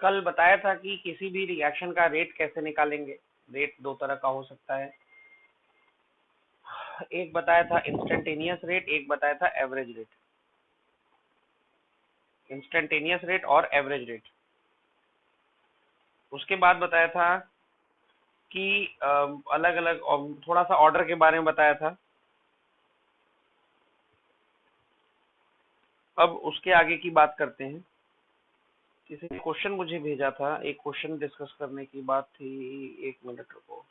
कल बताया था कि किसी भी रिएक्शन का रेट कैसे निकालेंगे। रेट दो तरह का हो सकता है, एक बताया था इंस्टेंटेनियस रेट, एक बताया था एवरेज रेट। इंस्टेंटेनियस रेट और एवरेज रेट। उसके बाद बताया था कि अलग अलग थोड़ा सा ऑर्डर के बारे में बताया था। अब उसके आगे की बात करते हैं। किसी ने क्वेश्चन मुझे भेजा था, एक क्वेश्चन डिस्कस करने की बात थी। एक मिनट रुको,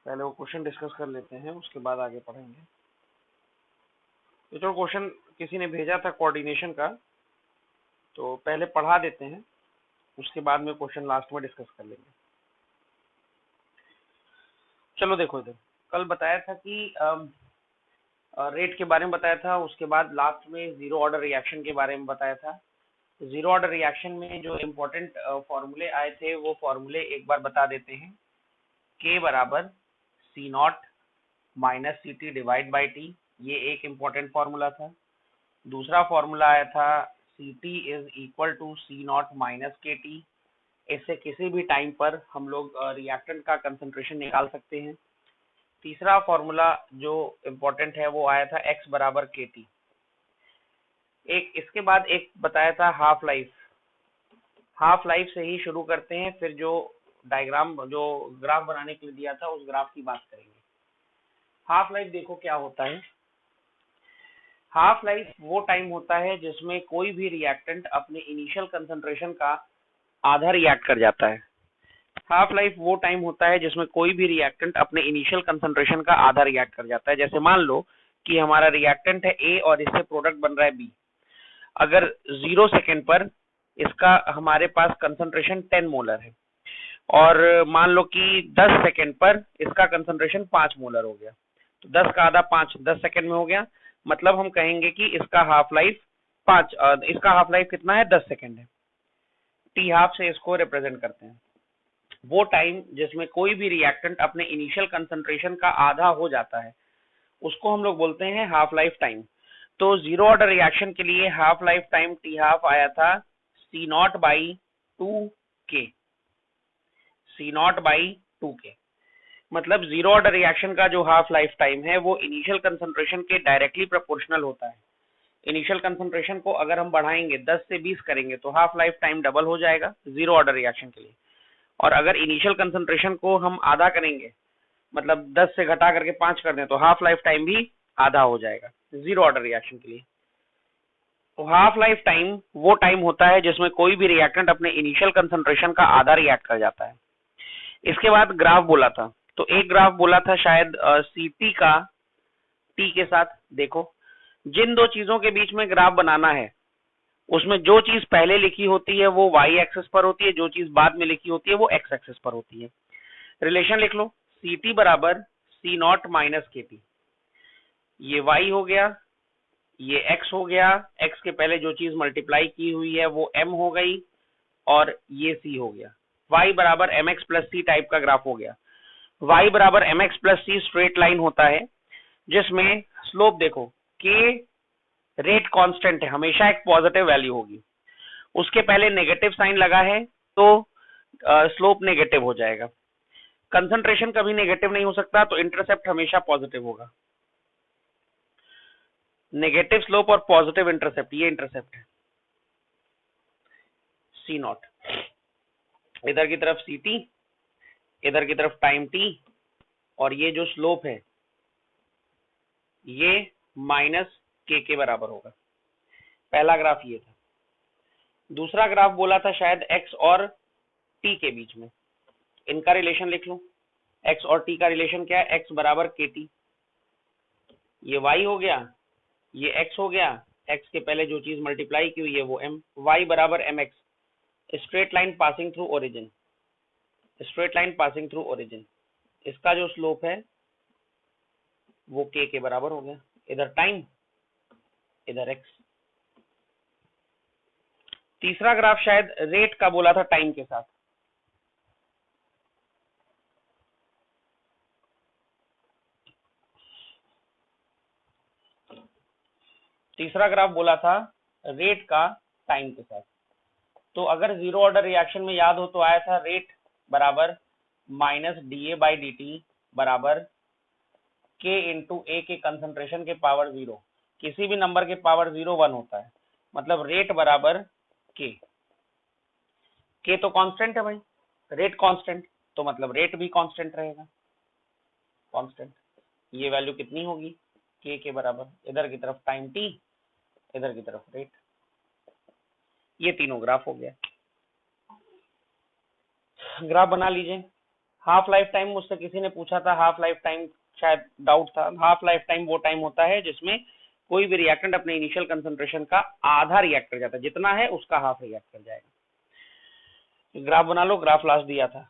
पहले वो क्वेश्चन डिस्कस कर लेते हैं, उसके बाद आगे पढ़ेंगे। ये तो क्वेश्चन किसी ने भेजा था कोऑर्डिनेशन का, तो पहले पढ़ा देते हैं, उसके बाद में क्वेश्चन लास्ट में डिस्कस कर लेंगे। चलो देखो इधर, कल बताया था कि रेट के बारे में बताया था, उसके बाद लास्ट में जीरो ऑर्डर रिएक्शन के बारे में बताया था। जीरो ऑर्डर रिएक्शन में जो इम्पोर्टेंट फॉर्मूले आए थे वो फॉर्मूले एक बार बता देते हैं। के बराबर C not minus C T divide by T, ये एक इम्पोर्टेंट फॉर्मूला था। दूसरा फॉर्मूला आया था C T is equal to C not minus K T. इससे किसी भी टाइम पर हम लोग रिएक्टेंट का कंसंट्रेशन निकाल सकते हैं। तीसरा फॉर्मूला जो इम्पोर्टेंट है वो आया था एक्स बराबर के टी। एक इसके बाद एक बताया था हाफ लाइफ। हाफ लाइफ से ही शुरू करते हैं, फिर जो डायग्राम जो ग्राफ बनाने के लिए दिया था उस ग्राफ की बात करेंगे। हाफ लाइफ देखो क्या होता है। हाफ लाइफ वो टाइम होता है जिसमें कोई भी रिएक्टेंट अपने इनिशियल कंसंट्रेशन का आधा रिएक्ट कर जाता है। हाफ लाइफ वो टाइम होता है जिसमें कोई भी रिएक्टेंट अपने इनिशियल कंसंट्रेशन का आधा रिएक्ट कर जाता है। जैसे मान लो कि हमारा रिएक्टेंट है ए और इससे प्रोडक्ट बन रहा है बी। अगर 0 सेकेंड पर इसका हमारे पास कंसंट्रेशन 10 मोलर है और मान लो कि 10 सेकेंड पर इसका कंसंट्रेशन 5 मोलर हो गया, तो 10 का आधा 5 10 सेकेंड में हो गया। मतलब हम कहेंगे कि इसका हाफ लाइफ 5, इसका हाफ लाइफ कितना है 10 सेकेंड है। टी हाफ से इसको रिप्रेजेंट करते हैं। वो टाइम जिसमें कोई भी रिएक्टेंट अपने इनिशियल कंसंट्रेशन का आधा हो जाता है उसको हम लोग बोलते हैं हाफ लाइफ टाइम। तो जीरो ऑर्डर रिएक्शन के लिए half life time T half आया था C not by 2k। C not by 2k मतलब जीरो ऑर्डर रिएक्शन का जो हाफ लाइफ टाइम है वो इनिशियल कंसंट्रेशन के डायरेक्टली प्रोपोर्शनल होता है। इनिशियल कंसंट्रेशन को अगर हम बढ़ाएंगे 10 से 20 करेंगे तो हाफ लाइफ टाइम डबल हो जाएगा जीरो ऑर्डर रिएक्शन के लिए। और अगर इनिशियल कंसंट्रेशन को हम आधा करेंगे, मतलब 10 से घटा करके 5 कर दें, तो हाफ लाइफ टाइम भी आधा हो जाएगा जीरो ऑर्डर रिएक्शन के लिए। तो हाफ लाइफ टाइम वो टाइम होता है जिसमें कोई भी रिएक्टेंट अपने इनिशियल कंसंट्रेशन का आधा रिएक्ट कर जाता है। इसके बाद ग्राफ बोला था, तो एक ग्राफ बोला था शायद सी टी का टी के साथ। देखो, जिन दो चीजों के बीच में ग्राफ बनाना है उसमें जो चीज पहले लिखी होती है वो वाई एक्सिस पर होती है, जो चीज बाद में लिखी होती है वो एक्स एक्सिस पर होती है। रिलेशन लिख लो, सी टी बराबर C not minus K T. ये वाई हो गया, ये एक्स हो गया, एक्स के पहले जो चीज मल्टीप्लाई की हुई है वो एम हो गई, और ये सी हो गया। वाई बराबर m x plus c type का ग्राफ हो गया। वाई बराबर m x plus c straight line होता है जिसमें स्लोप देखो के रेट कांस्टेंट है, हमेशा एक पॉजिटिव वैल्यू होगी। उसके पहले नेगेटिव साइन लगा है तो स्लोप नेगेटिव हो जाएगा। कंसंट्रेशन कभी नेगेटिव नहीं हो सकता, तो इंटरसेप्ट हमेशा पॉजिटिव होगा। नेगेटिव स्लोप और पॉजिटिव इंटरसेप्ट, ये इंटरसेप्ट है सी नॉट। इधर की तरफ सी टी, इधर की तरफ टाइम टी, और ये जो स्लोप है ये माइनस के बराबर होगा। पहला ग्राफ ये था। दूसरा ग्राफ बोला था शायद एक्स और टी के बीच में, इनका रिलेशन लिख लो। एक्स और टी का रिलेशन क्या है, एक्स बराबर के टी। ये वाई हो गया, ये एक्स हो गया, एक्स के पहले जो चीज मल्टीप्लाई की हुई है वो एम। वाई बराबर m x, straight line passing through origin, straight line passing through origin. इसका जो स्लोप है वो के बराबर हो गया। इधर टाइम, इधर एक्स। तीसरा ग्राफ शायद रेट का बोला था टाइम के साथ। तीसरा ग्राफ बोला था रेट का टाइम के साथ। तो अगर जीरो ऑर्डर रिएक्शन में याद हो तो आया था रेट बराबर माइनस dA/dt बराबर k इंटू ए के कंसंट्रेशन के पावर 0। किसी भी नंबर के पावर 0 1 होता है, मतलब रेट बराबर k तो कांस्टेंट है भाई, रेट कांस्टेंट, तो मतलब रेट भी कांस्टेंट रहेगा, कांस्टेंट। ये वैल्यू कितनी होगी k के बराबर, इधर की तरफ टाइम t, इधर की तरफ रेट। ये तीनों ग्राफ हो गया। ग्राफ बना लीजिए। हाफ लाइफ टाइम मुझसे किसी ने पूछा था, हाफ लाइफ टाइम शायद डाउट था। हाफ लाइफ टाइम वो टाइम होता है जिसमें कोई भी रिएक्टेंट अपने इनिशियल कंसंट्रेशन का आधा रिएक्ट कर जाता है, जितना है उसका हाफ रिएक्ट कर जाएगा। ग्राफ बना लो, ग्राफ लास्ट दिया था।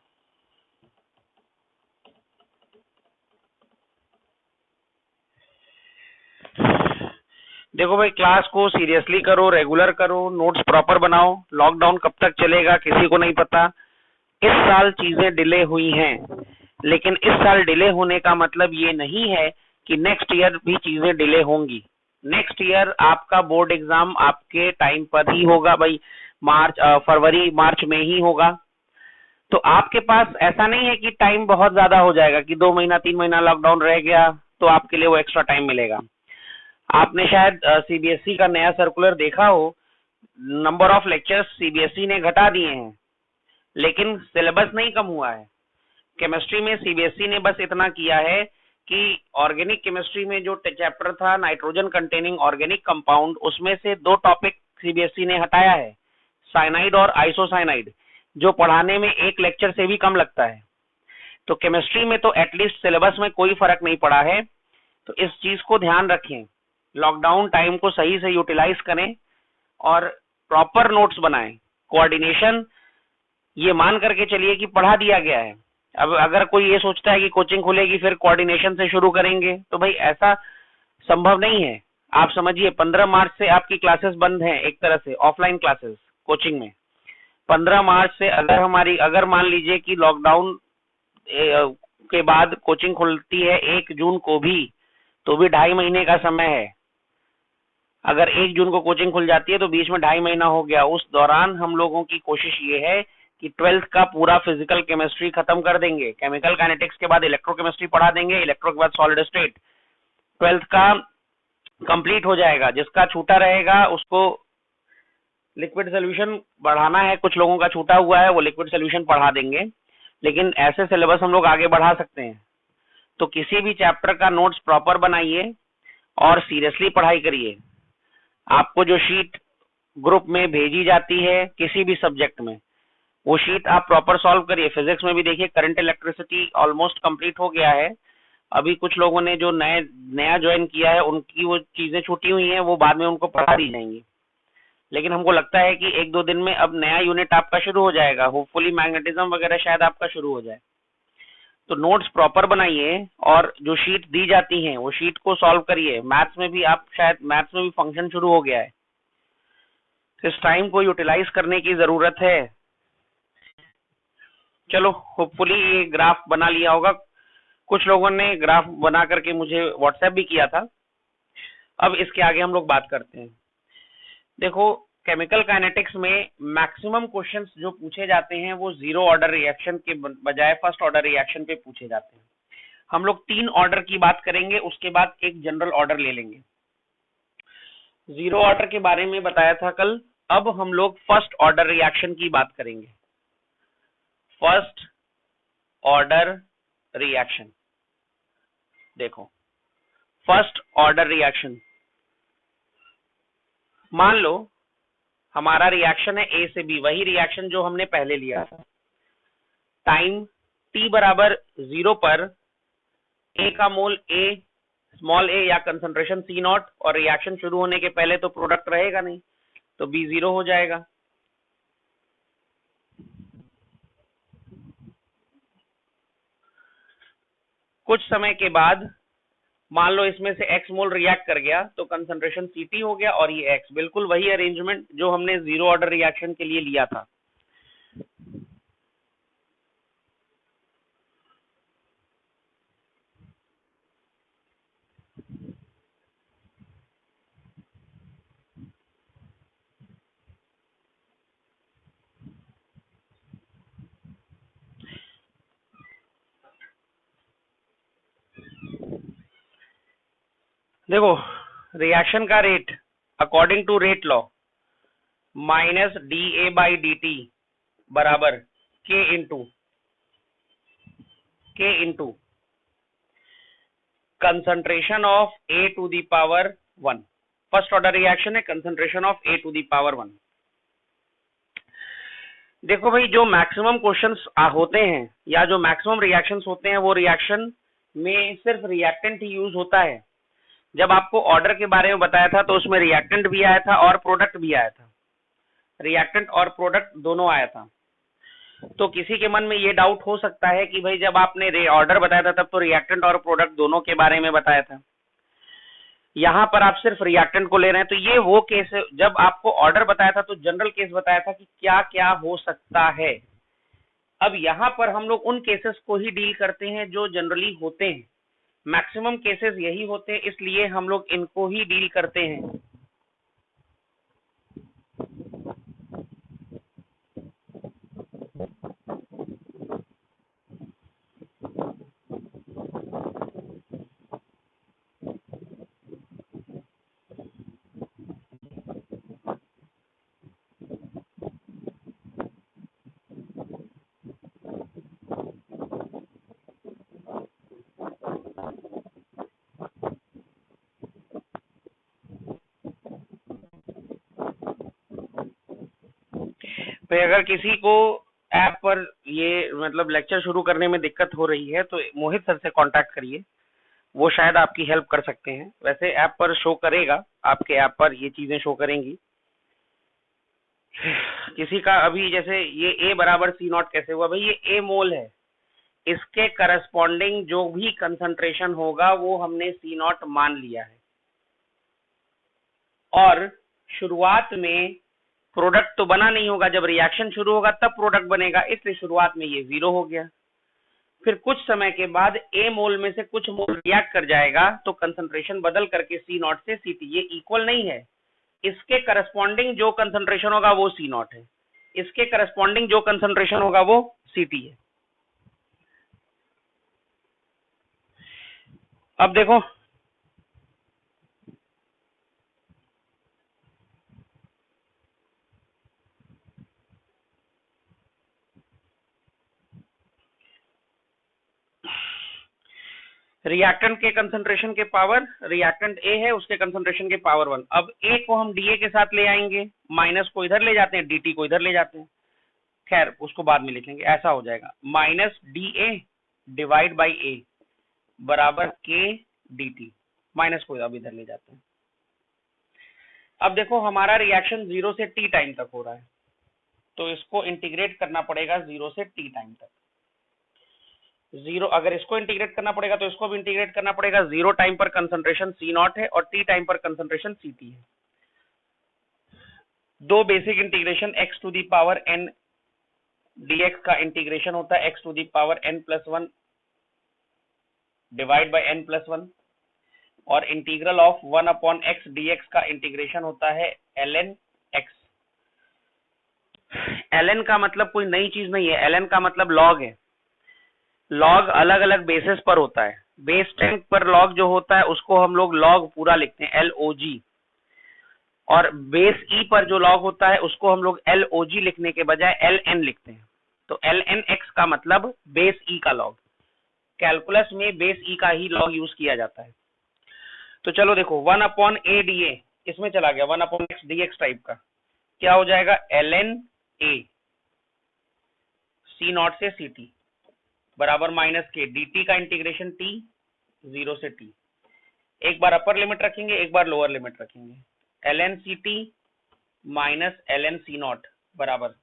देखो भाई, क्लास को सीरियसली करो, रेगुलर करो, नोट्स प्रॉपर बनाओ। लॉकडाउन कब तक चलेगा किसी को नहीं पता। इस साल चीजें डिले हुई हैं, लेकिन इस साल डिले होने का मतलब ये नहीं है कि नेक्स्ट ईयर भी चीजें डिले होंगी। नेक्स्ट ईयर आपका बोर्ड एग्जाम आपके टाइम पर ही होगा भाई, फरवरी मार्च में ही होगा। तो आपके पास ऐसा नहीं है कि टाइम बहुत ज्यादा हो जाएगा कि 2 महीना 3 महीना लॉकडाउन रह गया तो आपके लिए वो एक्स्ट्रा टाइम मिलेगा। आपने शायद सीबीएसई का नया सर्कुलर देखा हो, नंबर ऑफ लेक्चर्स सीबीएसई ने घटा दिए हैं, लेकिन सिलेबस नहीं कम हुआ है। केमिस्ट्री में सीबीएसई ने बस इतना किया है कि ऑर्गेनिक केमिस्ट्री में जो चैप्टर था नाइट्रोजन कंटेनिंग ऑर्गेनिक कंपाउंड, उसमें से 2 टॉपिक सीबीएसई ने हटाया है, साइनाइड और आइसोसाइनाइड, जो पढ़ाने में 1 लेक्चर से भी कम लगता है। तो केमिस्ट्री में तो एटलीस्ट सिलेबस में कोई फर्क नहीं पड़ा है। तो इस चीज को ध्यान रखें, लॉकडाउन टाइम को सही से यूटिलाइज करें और प्रॉपर नोट्स बनाएं। कोऑर्डिनेशन ये मान करके चलिए कि पढ़ा दिया गया है। अब अगर कोई ये सोचता है कि कोचिंग खुलेगी फिर कोऑर्डिनेशन से शुरू करेंगे, तो भाई ऐसा संभव नहीं है। आप समझिए 15 मार्च से आपकी क्लासेस बंद हैं, एक तरह से ऑफलाइन क्लासेस कोचिंग में। 15 मार्च से अगर मान लीजिए कि लॉकडाउन के बाद कोचिंग खुलती है 1 जून को भी, तो भी 2.5 महीने का समय है। अगर 1 जून को कोचिंग खुल जाती है तो बीच में 2.5 महीना हो गया। उस दौरान हम लोगों की कोशिश ये है कि 12th का पूरा फिजिकल केमिस्ट्री खत्म कर देंगे, केमिकल काइनेटिक्स के बाद इलेक्ट्रोकेमिस्ट्री पढ़ा देंगे, इलेक्ट्रो के बाद सॉलिड स्टेट, 12th का कंप्लीट हो जाएगा। जिसका छूटा रहेगा उसको लिक्विड सोल्यूशन बढ़ाना है, कुछ लोगों का छूटा हुआ है वो लिक्विड सोल्यूशन पढ़ा देंगे, लेकिन ऐसे सिलेबस हम लोग आगे बढ़ा सकते हैं। तो किसी भी चैप्टर का नोट्स प्रॉपर बनाइए और सीरियसली पढ़ाई करिए। आपको जो शीट ग्रुप में भेजी जाती है किसी भी सब्जेक्ट में, वो शीट आप प्रॉपर सॉल्व करिए। फिजिक्स में भी देखिए करंट इलेक्ट्रिसिटी ऑलमोस्ट कंप्लीट हो गया है। अभी कुछ लोगों ने जो नया ज्वाइन किया है उनकी वो चीजें छूटी हुई हैं, वो बाद में उनको पढ़ा दी जाएंगी। लेकिन हमको लगता है कि 1-2 दिन में अब नया यूनिट आपका शुरू हो जाएगा, होपफुली मैग्नेटिज्म वगैरह शायद आपका शुरू हो जाए। तो नोट्स प्रॉपर बनाइए और जो शीट दी जाती हैं वो शीट को सॉल्व करिए। मैथ्स में भी आप शायद मैथ्स में भी फंक्शन शुरू हो गया है, इस टाइम को यूटिलाइज करने की जरूरत है। चलो होपफुली ये ग्राफ बना लिया होगा। कुछ लोगों ने ग्राफ बना करके मुझे व्हाट्सएप भी किया था। अब इसके आगे हम लोग बात करते हैं। देखो, केमिकल काइनेटिक्स में मैक्सिमम क्वेश्चंस जो पूछे जाते हैं वो जीरो ऑर्डर रिएक्शन के बजाय फर्स्ट ऑर्डर रिएक्शन पे पूछे जाते हैं। हम लोग 3 ऑर्डर की बात करेंगे, उसके बाद एक जनरल ऑर्डर ले लेंगे। जीरो ऑर्डर के बारे में बताया था कल, अब हम लोग फर्स्ट ऑर्डर रिएक्शन की बात करेंगे। फर्स्ट ऑर्डर रिएक्शन, देखो फर्स्ट ऑर्डर रिएक्शन, मान लो हमारा रिएक्शन है ए से बी, वही रिएक्शन जो हमने पहले लिया था। टाइम t बराबर 0 पर ए का मोल ए, स्मॉल ए या कंसंट्रेशन C0, और रिएक्शन शुरू होने के पहले तो प्रोडक्ट रहेगा नहीं, तो B 0 हो जाएगा। कुछ समय के बाद मान लो इसमें से x मोल रिएक्ट कर गया तो कंसंट्रेशन Ct हो गया, और ये x, बिल्कुल वही अरेंजमेंट जो हमने जीरो ऑर्डर रिएक्शन के लिए लिया था। देखो रिएक्शन का rate according to rate law minus D A by D T बराबर K into concentration of A to the power 1। First order reaction है, concentration of A to the power 1। देखो भाई, जो मैक्सिमम क्वेश्चंस होते हैं या जो मैक्सिमम रिएक्शंस होते हैं वो रिएक्शन में सिर्फ रिएक्टेंट ही यूज होता है। जब आपको ऑर्डर के बारे में बताया था तो उसमें रिएक्टेंट भी आया था और प्रोडक्ट भी आया था, रिएक्टेंट और प्रोडक्ट दोनों आया था। तो किसी के मन में ये डाउट हो सकता है कि भाई जब आपने ऑर्डर बताया था तब तो रिएक्टेंट और प्रोडक्ट दोनों के बारे में बताया था, यहाँ पर आप सिर्फ रिएक्टेंट को ले रहे हैं। तो ये वो केस है, जब आपको ऑर्डर बताया था तो जनरल केस बताया था कि क्या क्या हो सकता है। अब यहाँ पर हम लोग उन केसेस को ही डील करते हैं जो जनरली होते हैं, मैक्सिमम केसेस यही होते हैं, इसलिए हम लोग इनको ही डील करते हैं। तो अगर किसी को ऐप पर ये मतलब लेक्चर शुरू करने में दिक्कत हो रही है तो मोहित सर से कांटेक्ट करिए, वो शायद आपकी हेल्प कर सकते हैं। वैसे ऐप पर शो करेगा, आपके ऐप पर ये चीजें शो करेंगी। किसी का अभी जैसे ये ए बराबर सी नॉट कैसे हुआ, भाई ये ए मोल है, इसके करस्पॉन्डिंग जो भी कंसंट्रेशन होगा वो हमने सी नॉट मान लिया है। और शुरुआत में प्रोडक्ट तो बना नहीं होगा, जब रिएक्शन शुरू होगा तब प्रोडक्ट बनेगा, इसलिए शुरुआत में ये 0 हो गया। फिर कुछ समय के बाद ए मोल में से कुछ मोल रिएक्ट कर जाएगा तो कंसंट्रेशन बदल करके सी नॉट से सी टी, ये इक्वल नहीं है, इसके करस्पॉन्डिंग जो कंसंट्रेशन होगा वो सी नॉट है, इसके करस्पॉन्डिंग जो कंसंट्रेशन होगा वो सी टी है। अब देखो रिएक्टेंट के कंसंट्रेशन के पावर, रिएक्टेंट ए है उसके कंसंट्रेशन के पावर 1। अब ए को हम डी ए के साथ ले आएंगे, माइनस को इधर ले जाते हैं, डी टी को इधर ले जाते हैं, खैर उसको बाद में लिखेंगे। ऐसा हो जाएगा minus D A divide by A बराबर के डी टी, माइनस को अब इधर ले जाते हैं। अब देखो हमारा रिएक्शन 0 से टी टाइम तक हो रहा है, तो इसको इंटीग्रेट करना पड़ेगा 0 से टी टाइम तक। 0, अगर इसको इंटीग्रेट करना पड़ेगा तो इसको भी इंटीग्रेट करना पड़ेगा। 0 टाइम पर कंसंट्रेशन सी नॉट है और टी टाइम पर कंसंट्रेशन सी टी है। दो basic integration x to the power n dx का इंटीग्रेशन होता है x to the power n plus 1 divide by n plus 1, और integral of 1 upon x dx का इंटीग्रेशन होता है ln x। ln का मतलब कोई नई चीज नहीं है, ln का मतलब लॉग है। लॉग अलग अलग बेसिस पर होता है, बेस 10 पर लॉग जो होता है उसको हम लोग लॉग पूरा लिखते हैं LOG, और बेस ई पर जो लॉग होता है उसको हम लोग LOG लिखने के बजाय LN लिखते हैं। तो ln x का मतलब बेस ई का लॉग, कैलकुलस में बेस ई का ही लॉग यूज किया जाता है। तो चलो देखो 1 अपॉन ए डी ए इसमें चला गया, 1 upon x D x type का क्या हो जाएगा, ln a सी नॉट से सी टी बराबर माइनस के डी टी का इंटीग्रेशन t 0 से t, एक बार अपर लिमिट रखेंगे एक बार लोअर लिमिट रखेंगे, ln c T minus ln c not बराबर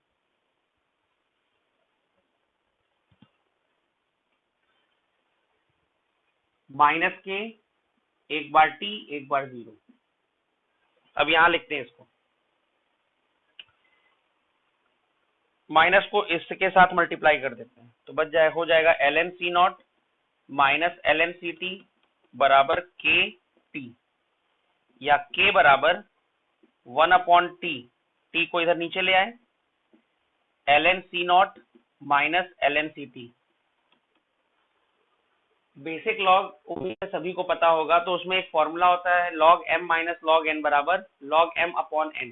माइनस के एक बार t एक बार 0। अब यहां लिखते हैं इसको, माइनस को इसके साथ मल्टीप्लाई कर देते हैं तो बच जाए, हो जाएगा ln c not minus ln c T बराबर के टी, या k बराबर 1 अपॉन टी, टी को इधर नीचे ले आए, ln c not minus ln c t basic log उम्मीद है सभी को पता होगा, तो उसमें एक फॉर्मूला होता है log m minus log n बराबर log m upon n।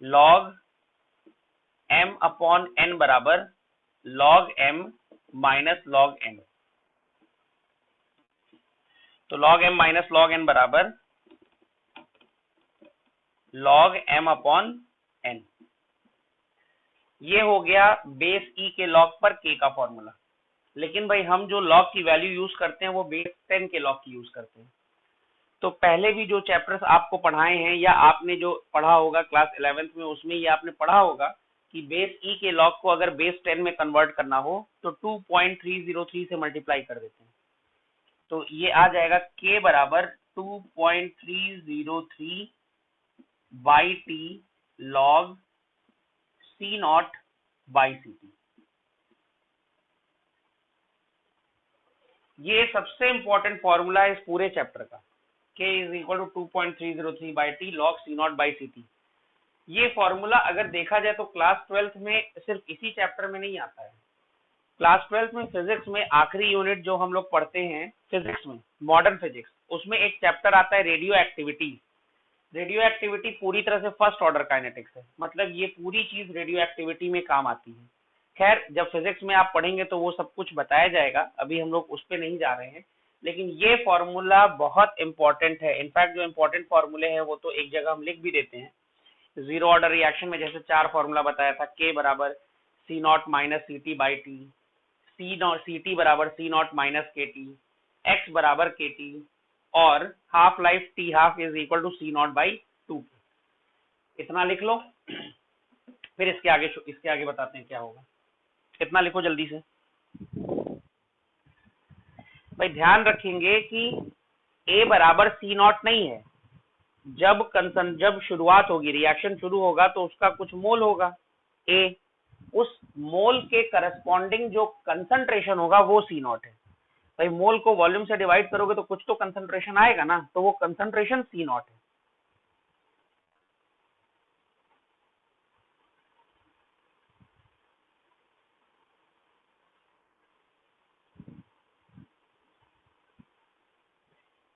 log m upon n बराबर log m minus log n। तो log m minus log n बराबर log m अपॉन n। ये हो गया बेस e के लॉग पर k का फॉर्मूला। लेकिन भाई हम जो लॉग की वैल्यू यूज करते हैं वो बेस 10 के लॉग की यूज करते हैं। तो पहले भी जो चैप्टर्स आपको पढ़ाए हैं या आपने जो पढ़ा होगा क्लास 11th में, उसमें ये आपने पढ़ा होगा कि बेस ई के लॉग को अगर बेस 10 में कन्वर्ट करना हो तो 2.303 से मल्टीप्लाई कर देते हैं। तो ये आ जाएगा k बराबर 2.303 by T log C not by C t. ये सबसे इंपॉर्टेंट फॉर्मूला है इस पूरे चैप्टर का। k is equal to 2.303 by T log C not by C t. ये फॉर्मूला अगर देखा जाए तो क्लास 12th में सिर्फ इसी चैप्टर में नहीं आता है। क्लास 12th में फिजिक्स में आखिरी यूनिट जो हम लोग पढ़ते हैं फिजिक्स में, मॉडर्न फिजिक्स, उसमें एक चैप्टर आता है रेडियो एक्टिविटी। रेडियो एक्टिविटी पूरी तरह से फर्स्ट ऑर्डर काइनेटिक्स है, मतलब ये पूरी चीज रेडियो एक्टिविटी में काम आती है। खैर जब फिजिक्स में आप पढ़ेंगे तो वो सब कुछ बताया जाएगा, अभी हम लोग उस पर नहीं जा रहे हैं। लेकिन ये फॉर्मूला बहुत इंपॉर्टेंट है। इनफैक्ट जो इंपॉर्टेंट फॉर्मूले हैं वो तो एक जगह हम लिख भी देते हैं। जीरो ऑर्डर रिएक्शन में जैसे चार फॉर्मूला बताया था, के बराबर C not minus C T by T, C naught C T बराबर C not minus K T, X बराबर के टी, और half life T half is equal to C not by two. इतना लिख लो, फिर इसके आगे बताते हैं क्या होगा। इतना लिखो जल्दी से। भाई ध्यान रखेंगे कि ए बराबर सी नॉट नहीं है। जब शुरुआत होगी, रिएक्शन शुरू होगा तो उसका कुछ मोल होगा ए, उस मोल के करस्पॉन्डिंग जो कंसंट्रेशन होगा वो सी नॉट है। भाई मोल को वॉल्यूम से डिवाइड करोगे तो कुछ तो कंसंट्रेशन आएगा ना, तो वो कंसंट्रेशन सी नॉट है।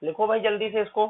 लिखो भाई जल्दी से इसको।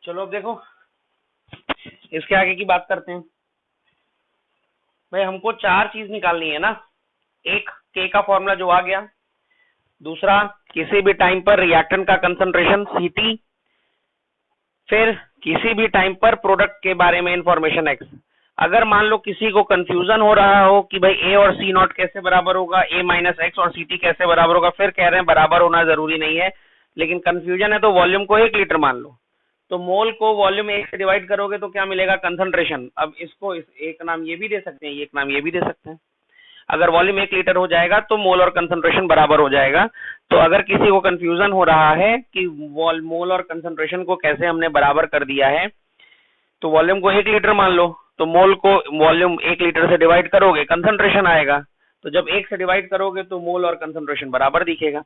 चलो अब देखो इसके आगे की बात करते हैं। भाई हमको चार चीज निकालनी है ना। एक, के का फॉर्मूला जो आ गया। दूसरा, किसी भी टाइम पर रिएक्टेंट का कंसंट्रेशन Ct। फिर किसी भी टाइम पर प्रोडक्ट के बारे में इंफॉर्मेशन x। अगर मान लो किसी को कंफ्यूजन हो रहा हो कि भाई a और c नॉट कैसे बराबर होगा, a माइनस एक्स और Ct कैसे बराबर होगा, फिर कह रहे हैं बराबर होना जरूरी नहीं है, लेकिन कंफ्यूजन है तो वॉल्यूम को 1 लीटर मान लो, तो मोल को वॉल्यूम 1 से डिवाइड करोगे तो क्या मिलेगा, कंसंट्रेशन। अब इसको एक नाम ये भी दे सकते हैं, एक नाम ये भी दे सकते हैं। अगर वॉल्यूम 1 लीटर हो जाएगा तो मोल और कंसंट्रेशन बराबर हो जाएगा। तो अगर किसी को कंफ्यूजन हो रहा है कि मोल और कंसंट्रेशन को कैसे हमने बराबर कर दिया है, तो वॉल्यूम को 1 लीटर मान लो, तो मोल को वॉल्यूम 1 लीटर से डिवाइड करोगे, कंसंट्रेशन आएगा। तो जब 1 से डिवाइड करोगे तो मोल और कंसंट्रेशन बराबर दिखेगा।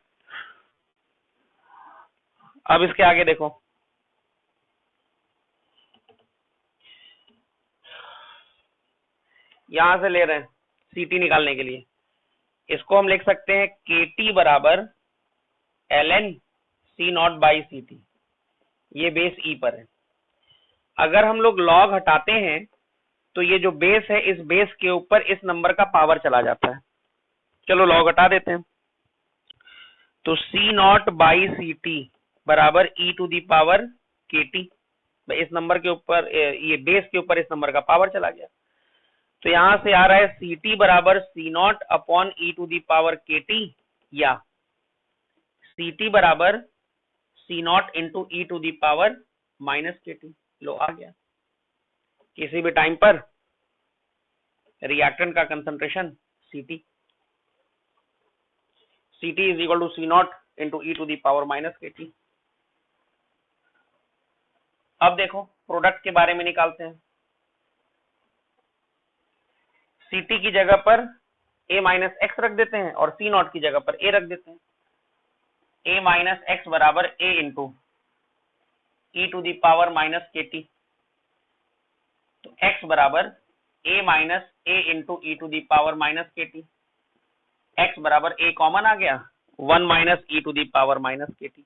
अब इसके आगे देखो, यहां से ले रहे हैं Ct निकालने के लिए, इसको हम लिख सकते हैं Kt बराबर ln C not by Ct। ये बेस E पर है। अगर हम लोग लॉग हटाते हैं तो ये जो बेस है, इस बेस के ऊपर इस नंबर का पावर चला जाता है। चलो लॉग हटा देते हैं, तो C नॉट बाई Ct बराबर e to the power Kt। इस नंबर के ऊपर, ये बेस के ऊपर इस नंबर का पावर चला गया, तो यहां से आ रहा है Ct बराबर C naught upon e to the power Kt, या Ct बराबर C naught into E to the power minus Kt। लो आ गया। किसी भी टाइम पर रिएक्टेंट का concentration Ct, Ct is equal to C naught into E to the power minus Kt। अब देखो प्रोडक्ट के बारे में निकालते हैं। Ct की जगह पर a माइनस एक्स रख देते हैं और C नॉट की जगह पर a रख देते हैं। a माइनस एक्स बराबर a into E to the power minus Kt, तो x बराबर a minus a into E to the power minus Kt। x बराबर a कॉमन आ गया, 1 minus E to the power minus Kt।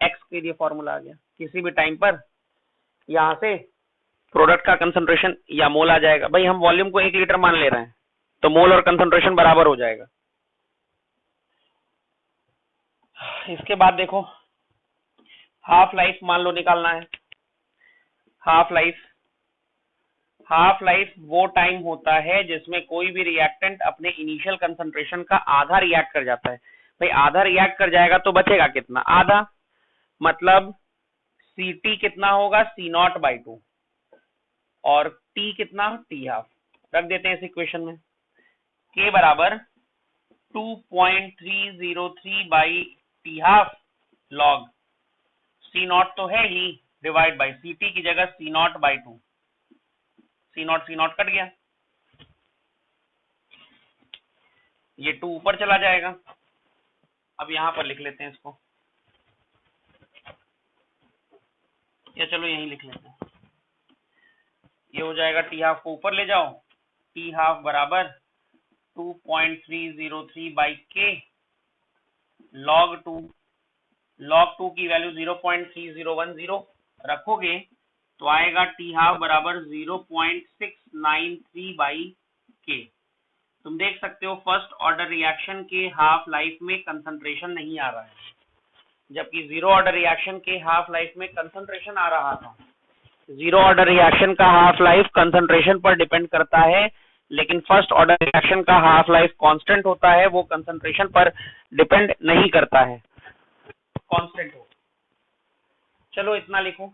x के लिए formula आ गया। किसी भी टाइम पर यहां से प्रोडक्ट का कंसंट्रेशन या मोल आ जाएगा। भाई हम वॉल्यूम को 1 लीटर मान ले रहे हैं, तो मोल और कंसंट्रेशन बराबर हो जाएगा। इसके बाद देखो हाफ लाइफ मान लो निकालना है। हाफ लाइफ वो टाइम होता है जिसमें कोई भी रिएक्टेंट अपने इनिशियल कंसंट्रेशन का आधा रिएक्ट कर जाता है। भाई आधा रिएक्ट कर जाएगा तो बचेगा कितना, आधा, मतलब Ct कितना होगा, C नॉट बाई 2, और T कितना, T हाफ। रख देते हैं इस इक्वेशन में। K बराबर 2.303 by T half log C not तो है ही, डिवाइड बाई Ct की जगह C not by 2, C not cut गया, ये 2 ऊपर चला जाएगा। अब यहां पर लिख लेते हैं इसको, या चलो यहीं लिख लेते हैं। ये हो जाएगा T हाफ को ऊपर ले जाओ, T हाफ बराबर 2.303 बाई K log 2 log 2 की वैल्यू 0.3010 रखोगे तो आएगा टी हाफ बराबर 0.693 बाई के। तुम देख सकते हो फर्स्ट ऑर्डर रिएक्शन के हाफ लाइफ में कंसंट्रेशन नहीं आ रहा है, जबकि जीरो ऑर्डर रिएक्शन के हाफ लाइफ में कंसंट्रेशन आ रहा था। जीरो ऑर्डर रिएक्शन का हाफ लाइफ कंसंट्रेशन पर डिपेंड करता है, लेकिन फर्स्ट ऑर्डर रिएक्शन का हाफ लाइफ कांस्टेंट होता है, वो कंसंट्रेशन पर डिपेंड नहीं करता है, कांस्टेंट हो। चलो इतना लिखो।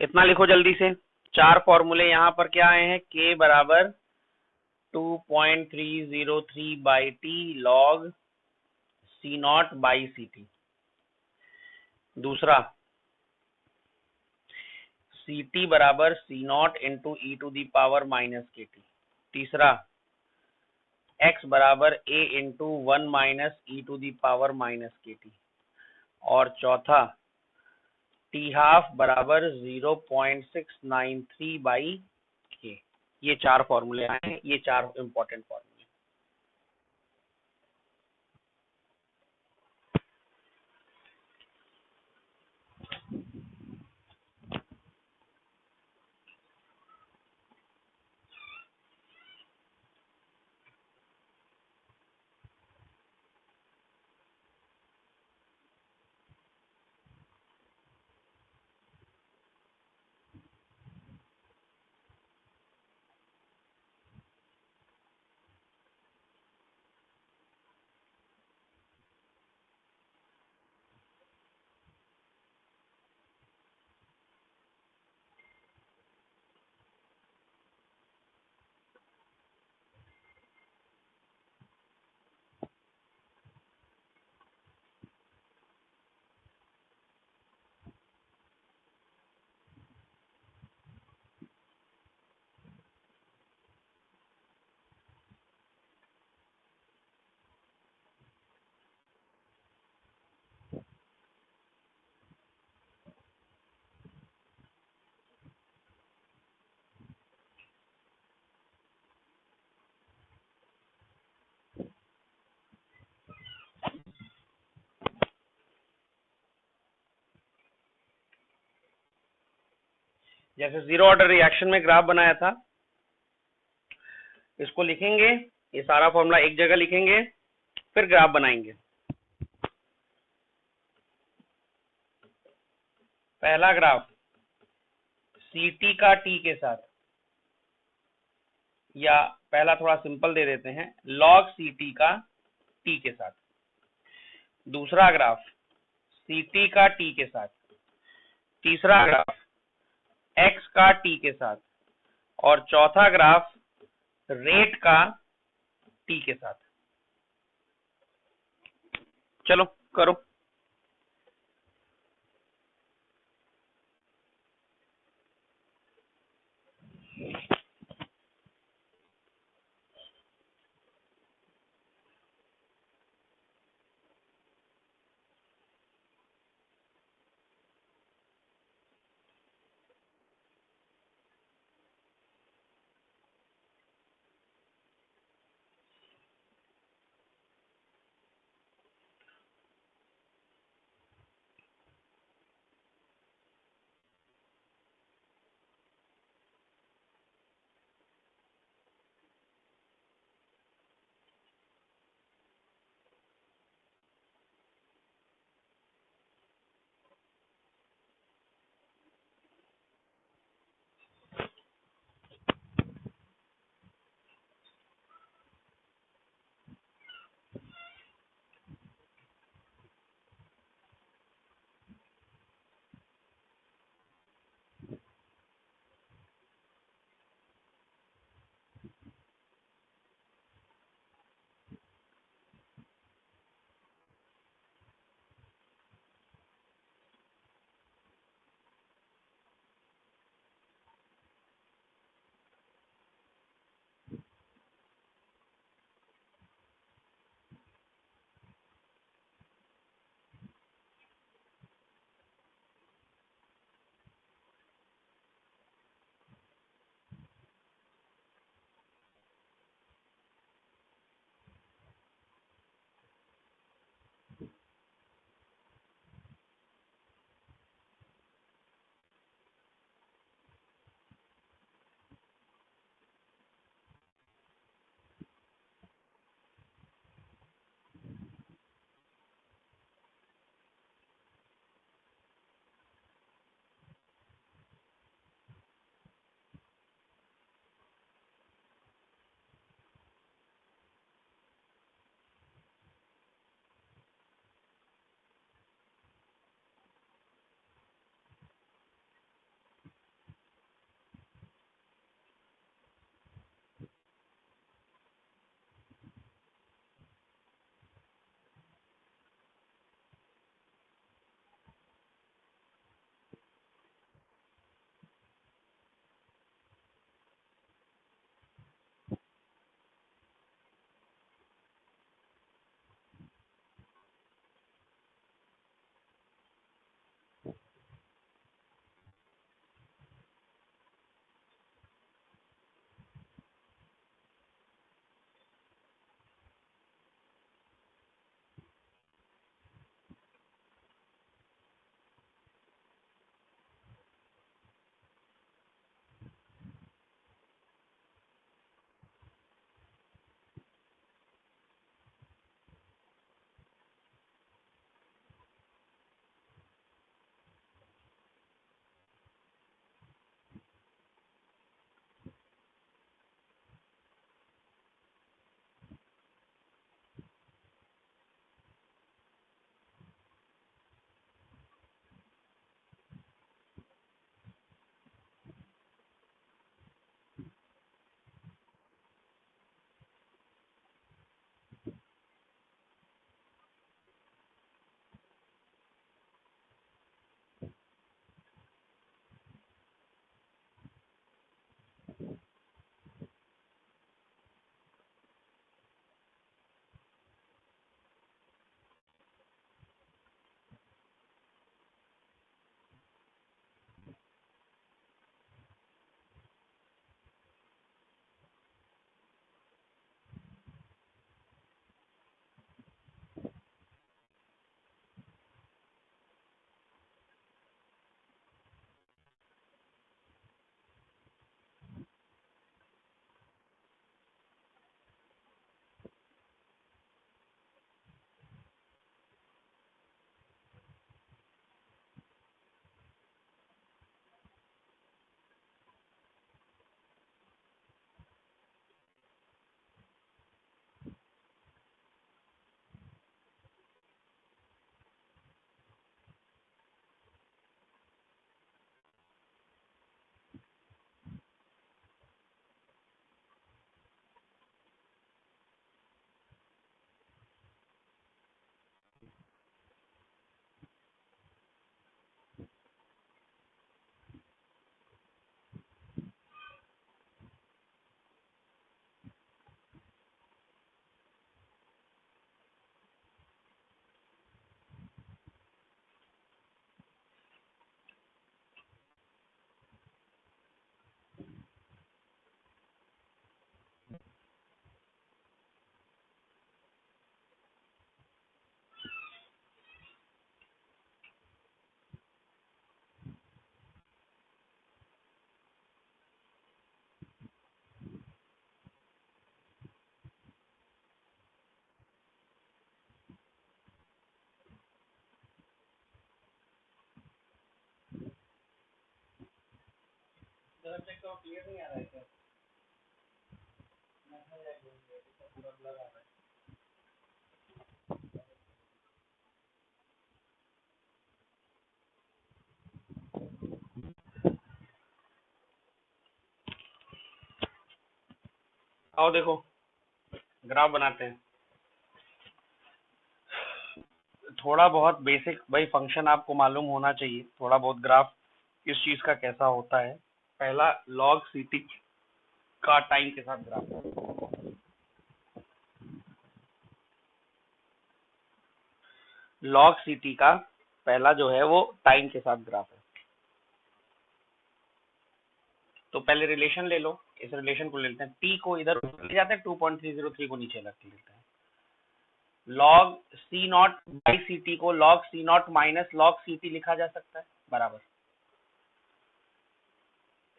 इतना लिखो जल्दी से। चार फॉर्मूले यहाँ पर क्या आए हैं, के बराबर 2.303 by T log C not by C T. दूसरा सी टी बराबर C naught into E to the power minus K T. तीसरा एक्स बराबर A into 1 minus E to the power minus K T. और चौथा T half बराबर 0.693 by के। ये चार फॉर्मूले आए हैं, ये चार इंपॉर्टेंट फॉर्मूले। जैसे जीरो ऑर्डर रिएक्शन में ग्राफ बनाया था, इसको लिखेंगे, ये सारा फॉर्मूला एक जगह लिखेंगे, फिर ग्राफ बनाएंगे। पहला ग्राफ सी टी का टी के साथ, या पहला थोड़ा सिंपल दे देते हैं, लॉग सी टी का टी के साथ। दूसरा ग्राफ सी टी का टी के साथ। तीसरा ग्राफ एक्स का टी के साथ। और चौथा ग्राफ रेट का टी के साथ। चलो करो। चेक करो, क्लियर नहीं आ रहा है क्या? पूरा ब्लर आ रहा है। आओ देखो, ग्राफ बनाते हैं। थोड़ा बहुत बेसिक भाई फंक्शन आपको मालूम होना चाहिए, थोड़ा बहुत ग्राफ किस चीज का कैसा होता है। पहला लॉग सीटी का टाइम के साथ ग्राफ। लॉग सीटी का पहला जो है वो टाइम के साथ ग्राफ है। तो पहले रिलेशन ले लो, इस रिलेशन को ले लेते हैं, टी को इधर ले जाते हैं, 2.303 को नीचे रख लेते हैं। Log C not by C T को log C not minus log C T लिखा जा सकता है, बराबर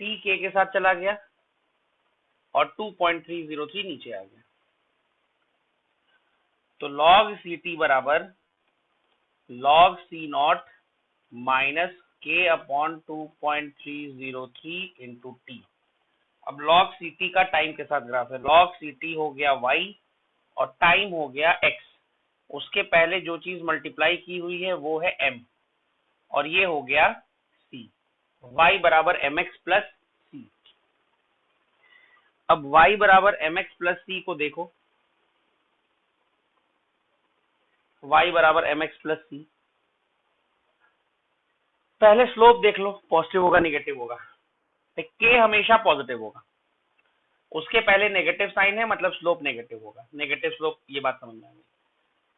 टी के साथ चला गया और 2.303 नीचे आ गया। तो log सी टी बराबर log सी नॉट माइनस के अपॉन 2.303 इंटू टी। अब log सी टी का टाइम के साथ ग्राफ है, log सी टी हो गया y और टाइम हो गया x। उसके पहले जो चीज मल्टीप्लाई की हुई है वो है m और ये हो गया c। y बराबर एम एक्स प्लस सी। अब y बराबर एम एक्स प्लस सी को देखो, y बराबर एम एक्स प्लस सी। पहले स्लोप देख लो, पॉजिटिव होगा निगेटिव होगा, के हमेशा पॉजिटिव होगा, उसके पहले नेगेटिव साइन है मतलब स्लोप नेगेटिव होगा, नेगेटिव स्लोप, ये बात समझ में आ गई।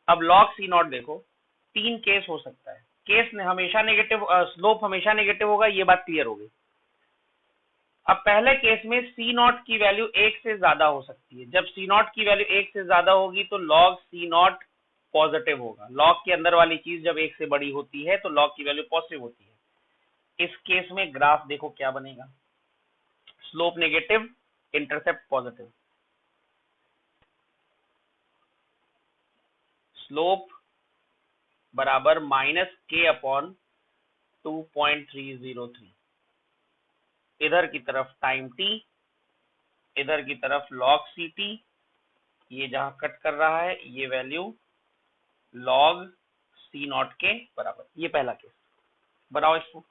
अब log सी नॉट देखो, 3 केस हो सकता है, केस ने हमेशा नेगेटिव, स्लोप हमेशा नेगेटिव होगा, ये बात क्लियर हो गई। अब पहले केस में सी नॉट की वैल्यू 1 से ज्यादा हो सकती है, जब सी नॉट की वैल्यू 1 से ज्यादा होगी तो log सी नॉट पॉजिटिव होगा। log के अंदर वाली चीज जब 1 से बड़ी होती है तो log की वैल्यू पॉजिटिव होती है। इस केस में ग्राफ देखो क्या बनेगा, slope negative, intercept positive. Slope बराबर माइनस के अपॉन 2.303, इधर की तरफ टाइम टी, इधर की तरफ log सी टी, ये जहां कट कर रहा है ये वैल्यू log सी नॉट के बराबर। ये पहला केस, बनाओ इसको।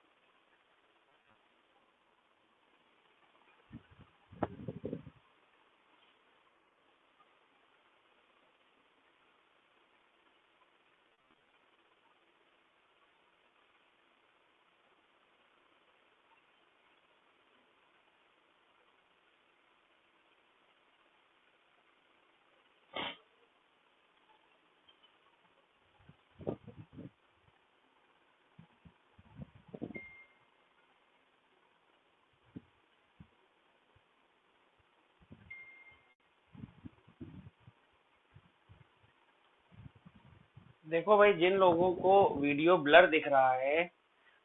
देखो भाई, जिन लोगों को वीडियो ब्लर दिख रहा है